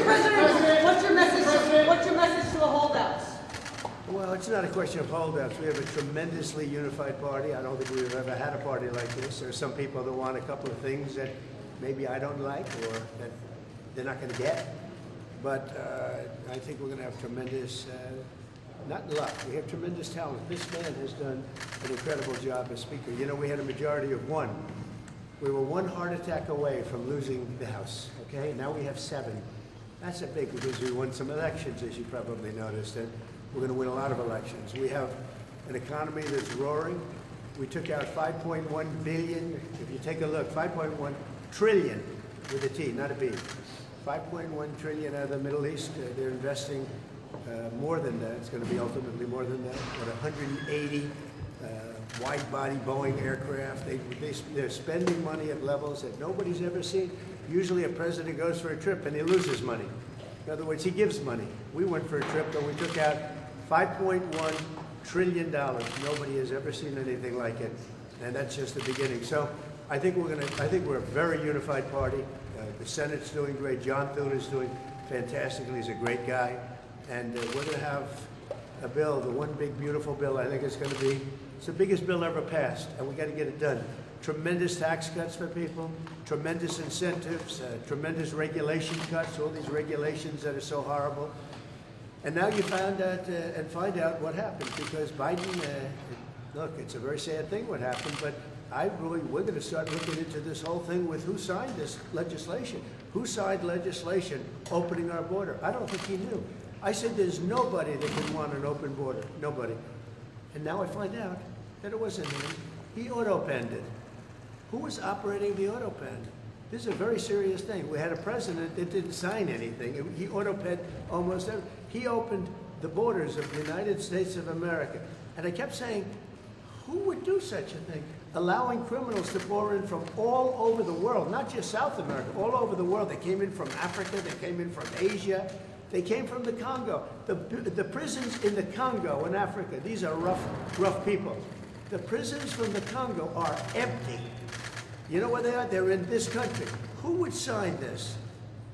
President, what's your message to the holdouts? Well, it's not a question of holdouts. We have a tremendously unified party. I don't think we've ever had a party like this. There are some people that want a couple of things that maybe I don't like or that they're not going to get. But I think we're going to have tremendous, not luck, we have tremendous talent. This man has done an incredible job as Speaker. You know, we had a majority of 1. We were 1 heart attack away from losing the House, okay? Now we have 7. That's a big, because we won some elections, as you probably noticed, and we're going to win a lot of elections. We have an economy that's roaring. We took out 5.1 billion. If you take a look, 5.1 trillion with a T, not a B. 5.1 trillion out of the Middle East. They're investing more than that. It's going to be ultimately more than that. But 180 wide-body Boeing aircraft. They're spending money at levels that nobody's ever seen. Usually a president goes for a trip and he loses money. In other words, he gives money. We went for a trip and we took out $5.1 trillion. Nobody has ever seen anything like it, and that's just the beginning. So I think we're a very unified party. The Senate's doing great. John Thune is doing fantastically. He's a great guy, and we're going to have a bill, the one big beautiful bill. I think it's going to be the biggest bill ever passed, and we got to get it done. Tremendous tax cuts for people, tremendous incentives, tremendous regulation cuts. All these regulations that are so horrible. And now you find out find out what happened, because Biden, look, it's a very sad thing what happened, but we're going to start looking into this whole thing with who signed this legislation. Who signed legislation opening our border? I don't think he knew. I said there's nobody that can want an open border, nobody. And now I find out that it wasn't him. He auto-penned it. Who was operating the auto-pen? This is a very serious thing. We had a president that didn't sign anything. He auto-penned almost everything. He opened the borders of the United States of America. And I kept saying, who would do such a thing? Allowing criminals to pour in from all over the world, not just South America, all over the world. They came in from Africa, they came in from Asia, they came from the Congo. The prisons in the Congo in Africa, these are rough people. The prisons from the Congo are empty. You know where they are? They're in this country. Who would sign this?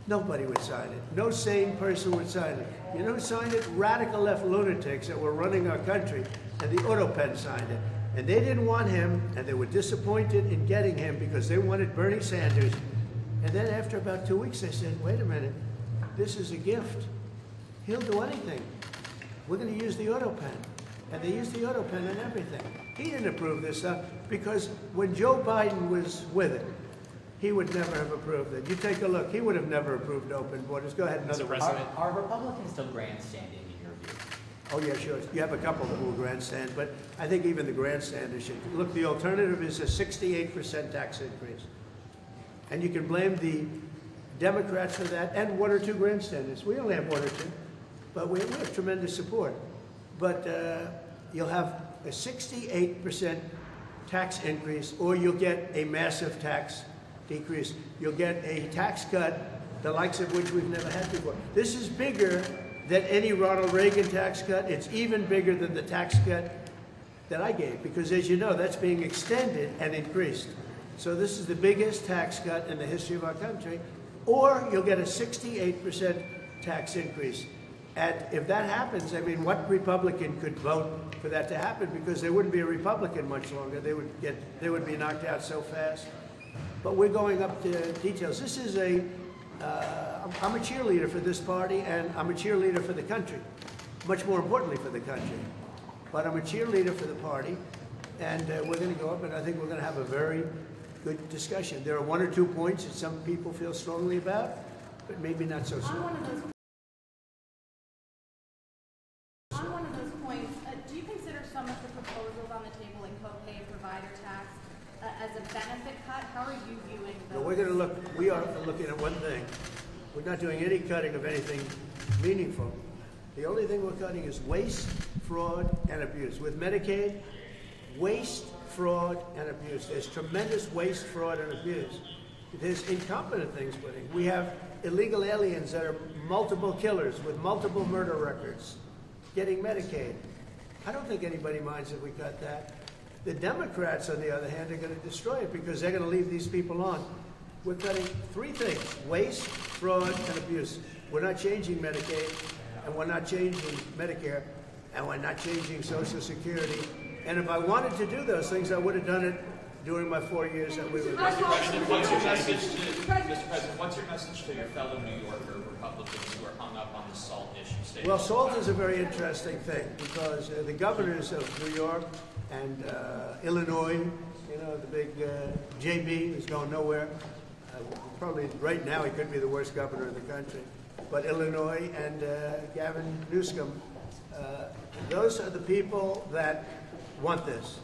Nobody would sign it. No sane person would sign it. You know who signed it? Radical left lunatics that were running our country, and the auto-pen signed it. And they didn't want him, and they were disappointed in getting him because they wanted Bernie Sanders. And then after about 2 weeks, they said, wait a minute, this is a gift. He'll do anything. We're going to use the auto-pen. And they used the auto-pen and everything. He didn't approve this stuff because when Joe Biden was with it, he would never have approved it. You take a look, he would have never approved open borders. Go ahead, another one. Are Republicans still grandstanding in your view? Oh yeah, sure. You have a couple that will grandstand, but I think even the grandstanders should. Look, the alternative is a 68% tax increase. And you can blame the Democrats for that and 1 or 2 grandstanders. We only have 1 or 2, but we have tremendous support. But you'll have a 68% tax increase, or you'll get a massive tax decrease. You'll get a tax cut, the likes of which we've never had before. This is bigger than any Ronald Reagan tax cut. It's even bigger than the tax cut that I gave, because as you know, that's being extended and increased. So this is the biggest tax cut in the history of our country, or you'll get a 68% tax increase. And if that happens, I mean, what Republican could vote for that to happen? Because there wouldn't be a Republican much longer. They would be knocked out so fast. But we're going up to details. This is I'm a cheerleader for this party, and I'm a cheerleader for the country. Much more importantly for the country. But I'm a cheerleader for the party, and we're going to go up, and I think we're going to have a very good discussion. There are 1 or 2 points that some people feel strongly about, but maybe not so strongly. On one of those points, do you consider some of the proposals on the table in co-pay and provider tax as a benefit cut? How are you viewing those? No, we are looking at one thing. We're not doing any cutting of anything meaningful. The only thing we're cutting is waste, fraud, and abuse. With Medicaid, waste, fraud, and abuse. There's tremendous waste, fraud, and abuse. There's incompetent things put in. We have illegal aliens that are multiple killers with multiple murder records getting Medicaid. I don't think anybody minds if we cut that. The Democrats, on the other hand, are going to destroy it because they're going to leave these people on. We're cutting three things: waste, fraud, and abuse. We're not changing Medicaid, and we're not changing Medicare, and we're not changing Social Security. And if I wanted to do those things, I would have done it during my 4 years that we were. Mr. President, what's your message to your fellow New Yorker Republicans who are hung up on the SALT issue? Well, SALT is a very interesting thing because the governors of New York and Illinois, you know, the big JB is going nowhere. Probably right now he could be the worst governor in the country. But Illinois and Gavin Newsom, those are the people that want this.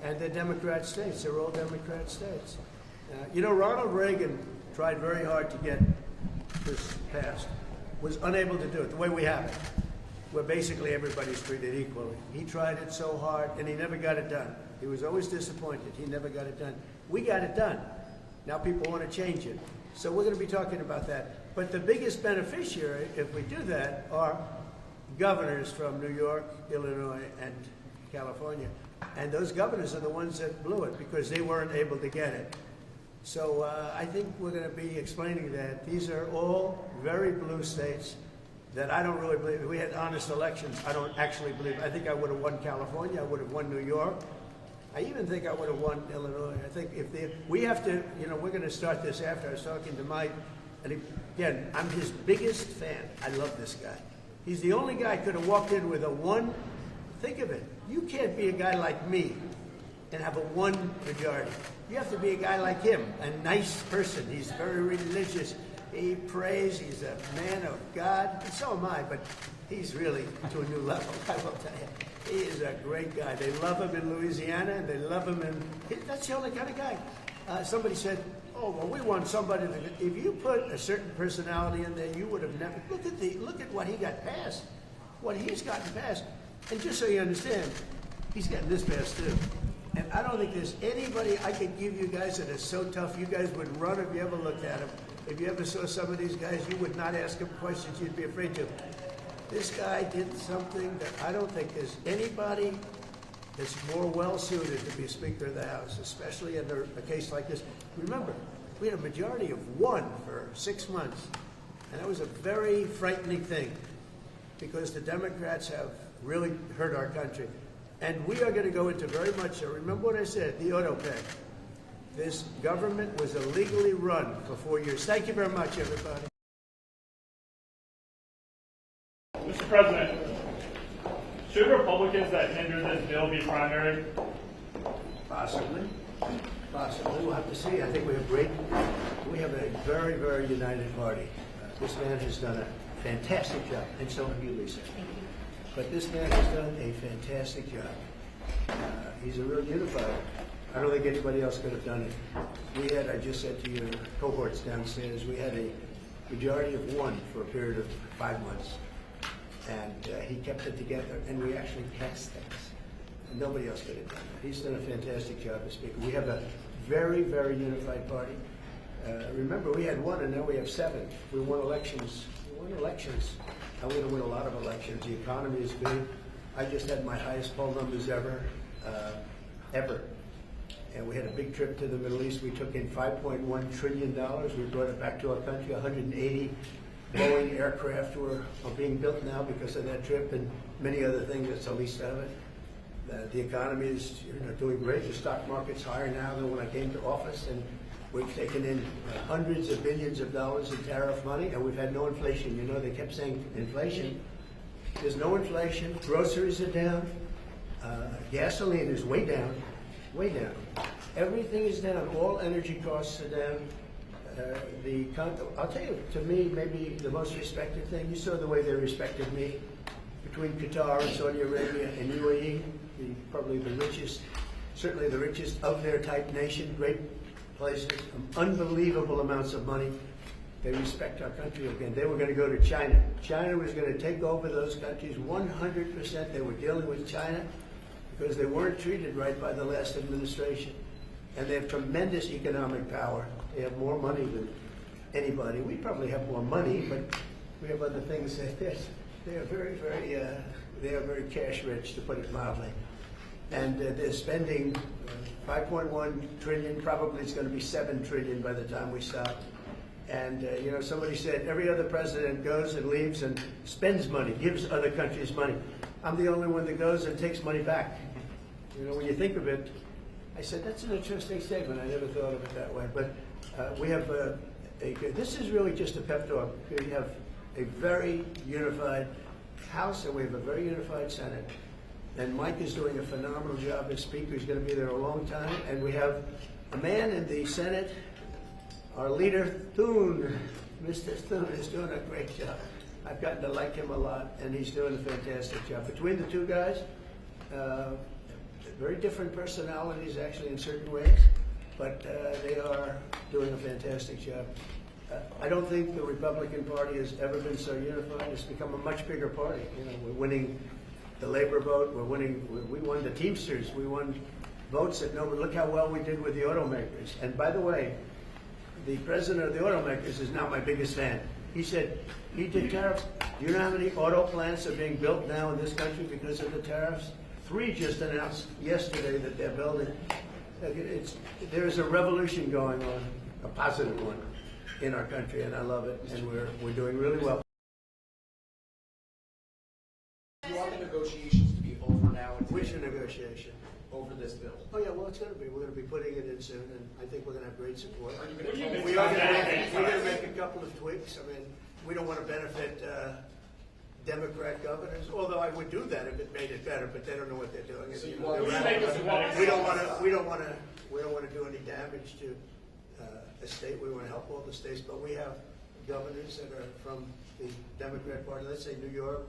And they're Democrat states. They're all Democrat states. You know, Ronald Reagan tried very hard to get this passed, was unable to do it the way we have it, where basically everybody's treated equally. He tried it so hard, and he never got it done. He was always disappointed. He never got it done. We got it done. Now people want to change it. So we're going to be talking about that. But the biggest beneficiary, if we do that, are governors from New York, Illinois, and California. And those governors are the ones that blew it because they weren't able to get it. So I think we're going to be explaining that. These are all very blue states that I don't really believe. If we had honest elections, I don't actually believe. I think I would have won California. I would have won New York. I even think I would have won Illinois. I think we have to, you know, we're going to start this after. I was talking to Mike, and again, I'm his biggest fan. I love this guy. He's the only guy who could have walked in with a one. Think of it. You can't be a guy like me and have a one majority. You have to be a guy like him, a nice person. He's very religious. He prays. He's a man of God. And so am I, but he's really to a new level, I will tell you. He is a great guy. They love him in Louisiana, and they love him in... That's the only kind of guy. Somebody said, oh, well, we want somebody that... If you put a certain personality in there, you would have never... Look at what he got passed. What he's gotten passed. And just so you understand, he's getting this passed too. And I don't think there's anybody I could give you guys that is so tough. You guys would run if you ever looked at him. If you ever saw some of these guys, you would not ask him questions you'd be afraid to. This guy did something that I don't think there's anybody that's more well-suited to be Speaker of the House, especially in a case like this. Remember, we had a majority of one for 6 months, and that was a very frightening thing because the Democrats have really hurt our country. And we are going to go into very much, remember what I said, the auto pay. This government was illegally run for 4 years. Thank you very much, everybody. Mr. President, should Republicans that hinder this bill be primary? Possibly. Possibly. We'll have to see. I think we have a very, very united party. This man has done a fantastic job, and so have you, Lisa. But this man has done a fantastic job. He's a real unifier. I don't think anybody else could have done it. We had, I just said to your cohorts downstairs, we had a majority of one for a period of 5 months. And he kept it together, and we actually passed things. And nobody else could have done it. He's done a fantastic job as Speaker. We have a very, very unified party. Remember, we had one, and now we have 7. We won elections. We won elections. And we're going to win a lot of elections. The economy is big. I just had my highest poll numbers ever. And we had a big trip to the Middle East. We took in $5.1 trillion. We brought it back to our country. 180 Boeing aircraft are being built now because of that trip, and many other things. That's the least of it. The economy is doing great. The stock market's higher now than when I came to office, and we've taken in hundreds of billions of dollars in tariff money, and we've had no inflation. You know, they kept saying inflation. There's no inflation. Groceries are down. Gasoline is way down. Way down. Everything is down. All energy costs are down. I'll tell you, to me, maybe the most respected thing, you saw the way they respected me between Qatar and Saudi Arabia and UAE, probably the richest, certainly the richest of their type nation, great places, unbelievable amounts of money. They respect our country again. They were going to go to China. China was going to take over those countries 100%. They were dealing with China because they weren't treated right by the last administration. And they have tremendous economic power. They have more money than anybody. We probably have more money, but we have other things that they are very, very, they are very cash rich, to put it mildly. and they're spending 5.1 trillion. Probably it's going to be 7 trillion by the time we stop. And you know, somebody said every other president goes and leaves and spends money, gives other countries money. I'm the only one that goes and takes money back. You know, when you think of it, I said that's an interesting statement. I never thought of it that way. But we have this is really just a pep talk. We have a very unified House and we have a very unified Senate. And Mike is doing a phenomenal job as Speaker. He's going to be there a long time. And we have a man in the Senate, our leader, Thune. Mr. Thune is doing a great job. I've gotten to like him a lot, and he's doing a fantastic job. Between the two guys, very different personalities, actually, in certain ways, but they are doing a fantastic job. I don't think the Republican Party has ever been so unified. It's become a much bigger party. You know, we're winning the labor vote. We're winning. We won the Teamsters. We won votes that nobody. Look how well we did with the automakers. And by the way, the president of the automakers is now my biggest fan. He said he did tariffs. Do you know how many auto plants are being built now in this country because of the tariffs? 3 just announced yesterday that they're building. There's a revolution going on, a positive one, in our country, and I love it. And we're doing really well. Do you want the negotiations to be over now? Which negotiation? Over this bill. Oh yeah, well it's going to be. We're going to be putting it in soon, and I think we're going to have great support. Are you going to We're going to make a couple of tweaks. I mean, we don't want to benefit Democrat governors, although I would do that if it made it better. But they don't know what they're doing. So You you know, want they're to radical. We don't want to do any damage to a state. We want to help all the states, but we have governors that are from the Democrat Party. Let's say New York,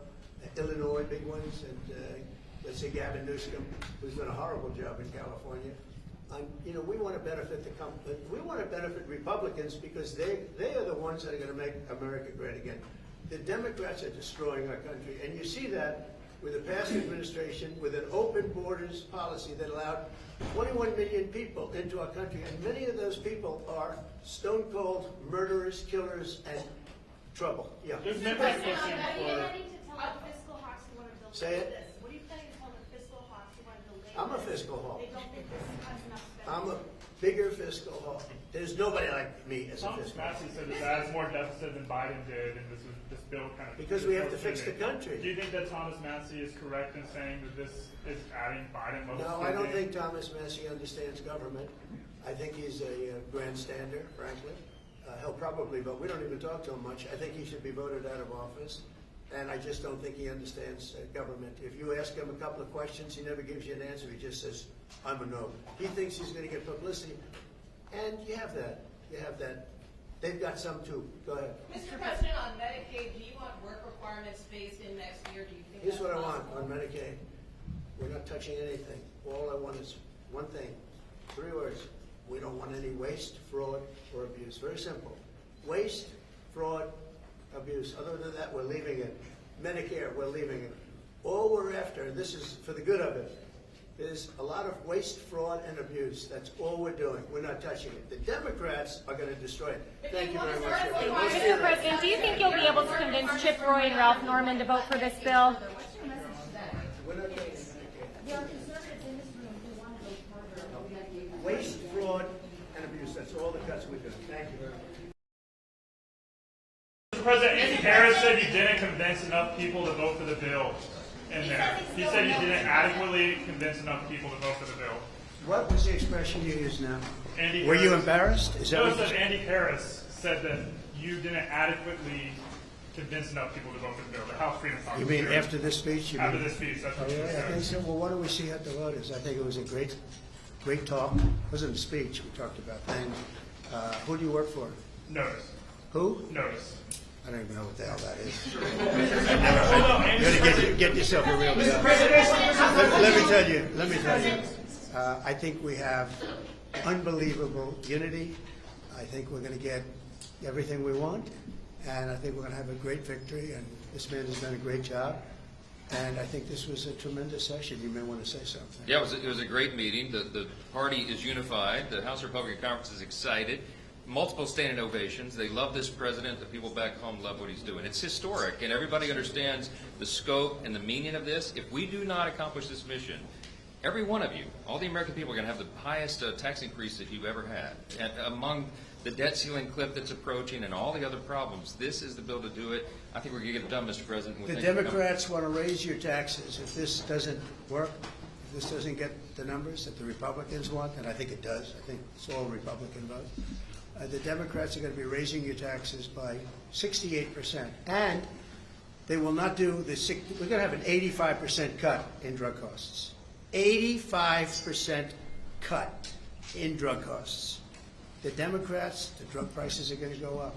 Illinois, big ones, and let's say Gavin Newsom, who's done a horrible job in California. You know, we want to benefit we want to benefit Republicans because they are the ones that are going to make America great again. The Democrats are destroying our country, and you see that with the past administration, with an open borders policy that allowed 21 million people into our country, and many of those people are stone cold murderers, killers, and trouble. Yeah. There's Mr. never a President, question what are you for. planning to tell the fiscal hawks who want to build Say it. this? What are you planning to tell the fiscal hawks who want to delay I'm a this? fiscal hawk. They don't think this has enough spending. I'm a bigger fiscal hawk. There's nobody like me as a Thomas fiscal hawk. Massey said this adds more deficit than Biden did, and this bill kind of. Because we have to fix the country. Do you think that Thomas Massey is correct in saying that this is adding Biden level No, spending? I don't think Thomas Massey understands government. I think he's a grandstander, frankly. He'll probably vote. We don't even talk to him much. I think he should be voted out of office. And I just don't think he understands government. If you ask him a couple of questions, he never gives you an answer. He just says, I'm a no. He thinks he's going to get publicity. And you have that. You have that. They've got some too. Go ahead. Mr. President, on Medicaid, do you want work requirements phased in next year? Do you think Here's that's what I want possible? on Medicaid. We're not touching anything. All I want is one thing. 3 words. We don't want any waste, fraud, or abuse. Very simple. Waste, fraud, abuse. Other than that, we're leaving it. Medicare, we're leaving it. All we're after, and this is for the good of it, is a lot of waste, fraud, and abuse. That's all we're doing. We're not touching it. The Democrats are going to destroy it. Thank you very much. Mr. President, do you think you'll be able to convince Chip Roy and Ralph Norman to vote for this bill? We're not taking Medicaid. There are conservatives in this room who want to go further on Medicaid. Waste, fraud, and abuse. That's all the cuts we're doing. Thank you very much. Mr. President, Andy Harris said you didn't convince enough people to vote for the bill in there. He said you didn't adequately convince enough people to vote for the bill. What was the expression you used now? Andy Were you Harris- embarrassed? Is that No, what it you said Andy Harris said that you didn't adequately convince enough people to vote for the bill. The House Freedom Caucus. You mean hearing. after this speech? You After mean? this speech, that's Oh, what you yeah, I think said. so. Well, what do we see at the voters? I think it was a great talk. It wasn't a speech. We talked about things. Who do you work for? Notice. Who? Notice. I don't even know what the hell that is. Hold on, Andy. You got to get yourself a real job. Let me tell you. I think we have unbelievable unity. I think we're going to get everything we want, and I think we're going to have a great victory. And this man has done a great job. And I think this was a tremendous session. You may want to say something. Yeah, it was a great meeting. The party is unified. The House Republican Conference is excited. Multiple standing ovations. They love this president. The people back home love what he's doing. It's historic, and everybody understands the scope and the meaning of this. If we do not accomplish this mission, every one of you, all the American people are going to have the highest tax increase that you've ever had. And among the debt ceiling cliff that's approaching and all the other problems, this is the bill to do it. I think we're going to get it done, Mr. President. The Democrats want to raise your taxes. If this doesn't work, if this doesn't get the numbers that the Republicans want, and I think it does, I think it's all Republican vote, the Democrats are going to be raising your taxes by 68%. And they will not do the, we're going to have an 85% cut in drug costs. 85% cut in drug costs. The Democrats, the drug prices are going to go up.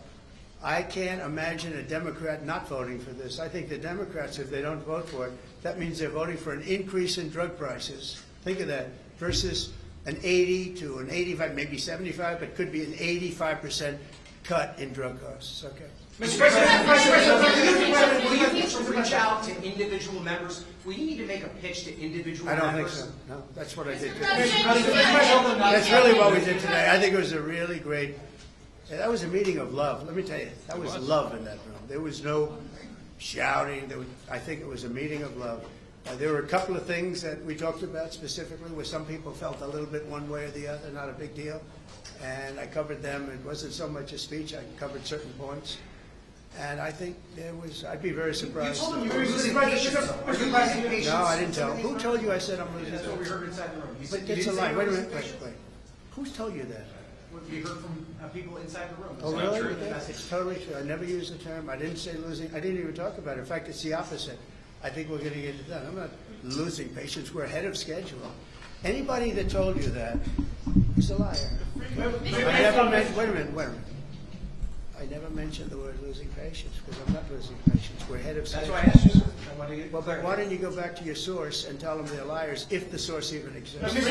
I can't imagine a Democrat not voting for this. I think the Democrats, if they don't vote for it, that means they're voting for an increase in drug prices. Think of that, versus an 80 to an 85, maybe 75, but could be an 85% cut in drug costs. Okay. Mr. President, will you reach out to individual members? Will you need to make a pitch to individual I don't think members? so. No, that's what I did today. President, That's really what we did today. I think it was a really great, that was a meeting of love. Let me tell you, that was love in that room. There was no shouting. I think it was a meeting of love. There were a couple of things that we talked about specifically where some people felt a little bit one way or the other, not a big deal. And I covered them. It wasn't so much a speech. I covered certain points. And I think there was, I'd be very surprised. You told them you were losing patience. Are you losing patience? No, I didn't tell. Who told you I said I'm losing? That's what we heard inside the room. You said But you it's a didn't say lie. you Wait a were minute. losing Wait. Who's told you that? What we heard from people inside the room. Oh, not really? true. It's totally true. I never used the term. I didn't say losing. I didn't even talk about it. In fact, it's the opposite. I think we're going to get it done. I'm not losing patience. We're ahead of schedule. Anybody that told you that is a liar. I never meant, wait a minute. I never mentioned the word losing patience because I'm not losing patience. We're ahead of schedule. That's why I asked you. I want to get Well, but why don't you go back to your source and tell them they're liars if the source even exists? Bill passes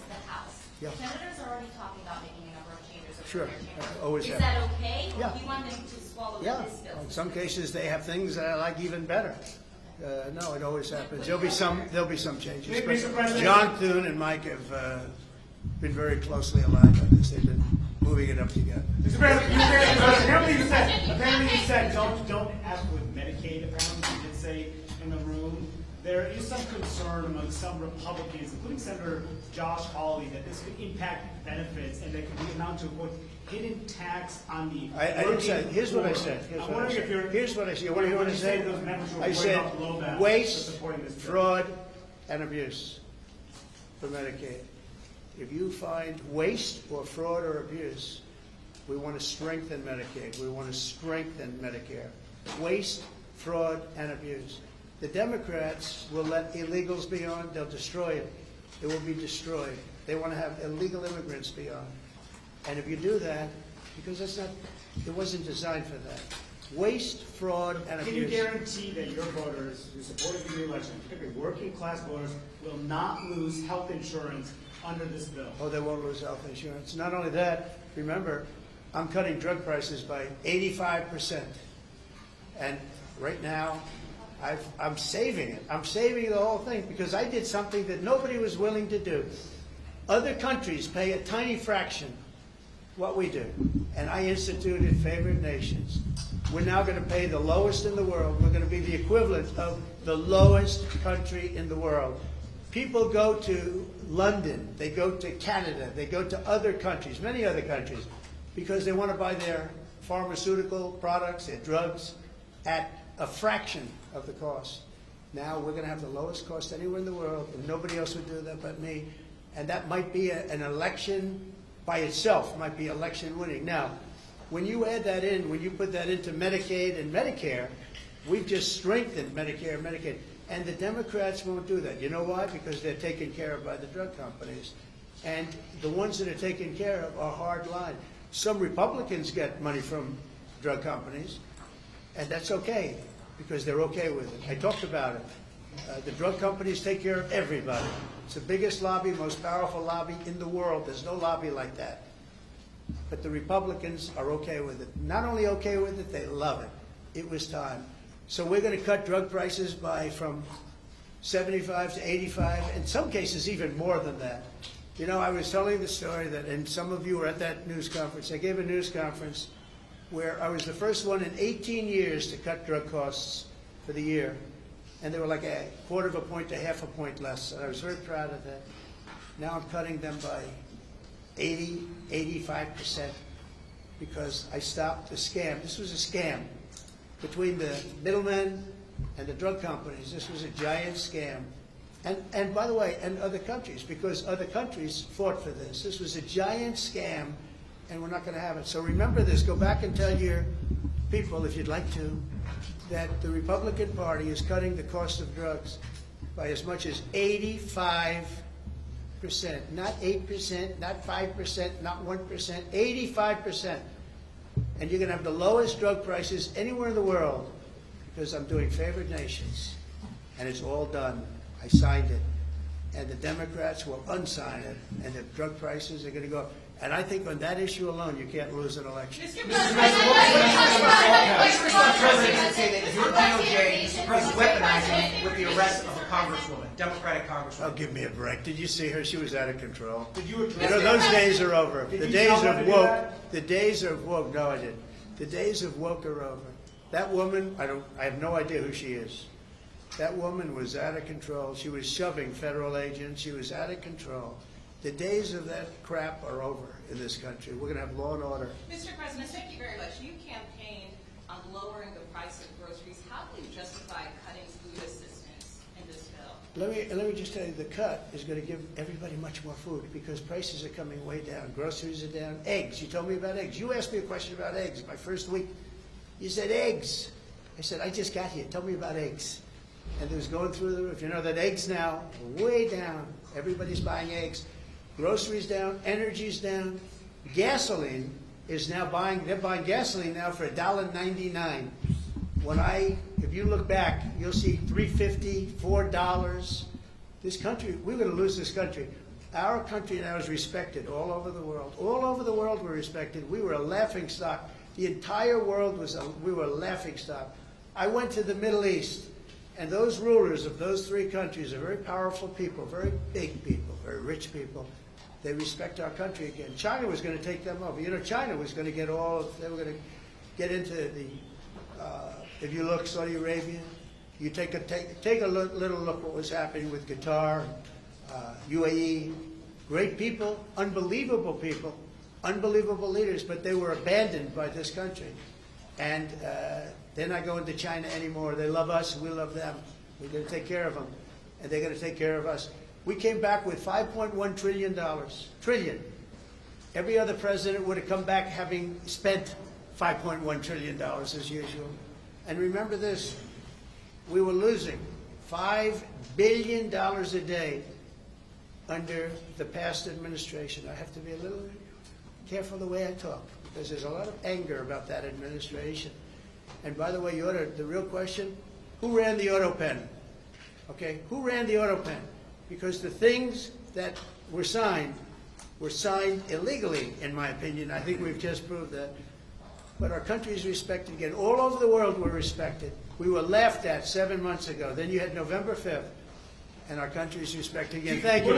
the House. Yeah. Senators are already talking about making a number of changes. over Sure. their chamber. Always Is have. that okay? Yeah. Or do you want them to swallow Yeah, this bill? in some cases they have things that I like even better. No, it always happens. There'll be some changes. But John Thune and Mike have been very closely aligned on this. They've been moving it up together. Mr. President, apparently you said don't F with Medicaid. Apparently you did say in the room. There is some concern among some Republicans, including Senator Josh Hawley, that this could impact benefits and that could amount to a quote hidden tax on the. I didn't say. Here's what I said. I'm wondering if you're. Here's what I said. You want to hear what I said? Those members who are I worried said about blowback for waste, supporting this bill. fraud, and abuse for Medicaid. If you find waste or fraud or abuse, we want to strengthen Medicaid. We want to strengthen Medicare. Waste, fraud, and abuse. The Democrats will let illegals be on. They'll destroy it. It will be destroyed. They want to have illegal immigrants be on. And if you do that, because it wasn't designed for that. Waste, fraud, and abuse. Can you guarantee that your voters who supported the election, particularly working class voters, will not lose health insurance under this bill? Oh, they won't lose health insurance. Not only that, remember, I'm cutting drug prices by 85%. And right now, I'm saving it. I'm saving the whole thing because I did something that nobody was willing to do. Other countries pay a tiny fraction what we do. And I instituted favored nations. We're now going to pay the lowest in the world. We're going to be the equivalent of the lowest country in the world. People go to London, they go to Canada, they go to other countries, many other countries, because they want to buy their pharmaceutical products, their drugs, at a fraction of the cost. Now we're going to have the lowest cost anywhere in the world, and nobody else would do that but me. And that might be an election by itself, might be election winning. Now, when you add that in, when you put that into Medicaid and Medicare, we've just strengthened Medicare and Medicaid. And the Democrats won't do that. You know why? Because they're taken care of by the drug companies. And the ones that are taken care of are hard line. Some Republicans get money from drug companies, and that's okay, because they're okay with it. I talked about it. The drug companies take care of everybody. It's the biggest lobby, most powerful lobby in the world. There's no lobby like that. But the Republicans are okay with it. Not only okay with it, they love it. It was time. So we're going to cut drug prices from 75 to 85, in some cases even more than that. You know, I was telling the story that, and some of you were at that news conference. I gave a news conference where I was the first one in 18 years to cut drug costs for the year. and they were like a quarter of a point to half a point less. And I was very proud of that. Now I'm cutting them by 80, 85%, because I stopped the scam. This was a scam between the middlemen and the drug companies. This was a giant scam. And by the way, and other countries, because other countries fought for this. This was a giant scam, and we're not going to have it. So remember this. Go back and tell your people, if you'd like to, that the Republican Party is cutting the cost of drugs by as much as 85%. Not 8%, not 5%, not 1%, 85%. And you're going to have the lowest drug prices anywhere in the world, because I'm doing favored nations. And it's all done. I signed it. And the Democrats will unsign it, and the drug prices are going to go up. And I think on that issue alone, you can't lose an election. Mr. President say that your DOJ is weaponizing with the arrest of a congresswoman, Democratic congresswoman. Oh, give me a break. Did you see her? She was out of control. Did you address You know, those days are over. Did The you days tell her of to do woke. that? The days of woke. No, I didn't. The days of woke are over. That woman, I have no idea who she is. That woman was out of control. She was shoving federal agents. She was out of control. The days of that crap are over in this country. We're going to have law and order. Mr. President, thank you very much. You campaigned on lowering the price of groceries. How do you justify cutting food assistance in this bill? Let me just tell you, the cut is going to give everybody much more food, because prices are coming way down. Groceries are down. Eggs. You told me about eggs. You asked me a question about eggs my first week. You said eggs. I said, I just got here. Tell me about eggs. And it was going through the roof. You know that eggs now are way down. Everybody's buying eggs. Groceries down. Energy's down. Gasoline is now they're buying gasoline now for $1.99. If you look back, you'll see $3.50, $4. This country, we're going to lose this country. Our country now is respected all over the world. All over the world we're respected. We were a laughing stock. The entire world we were a laughing stock. I went to the Middle East, and those rulers of those three countries are very powerful people, very big people, very rich people. They respect our country again. China was going to take them over. You know, China was going to they were going to get into the, if you look, Saudi Arabia, you take a little look what was happening with Qatar, UAE, great people, unbelievable leaders, but they were abandoned by this country. And they're not going to China anymore. They love us, we love them. We're going to take care of them, and they're going to take care of us. We came back with $5.1 trillion. Trillion. Every other president would have come back having spent $5.1 trillion as usual. And remember this, we were losing $5 billion a day under the past administration. I have to be a little careful the way I talk, because there's a lot of anger about that administration. And by the way, the real question, who ran the auto pen? Okay, who ran the auto pen? Because the things that were signed illegally, in my opinion. I think we've just proved that. But our country is respected again. All over the world we're respected. We were laughed at 7 months ago. Then you had November 5th, and our country is respected again. Thank you.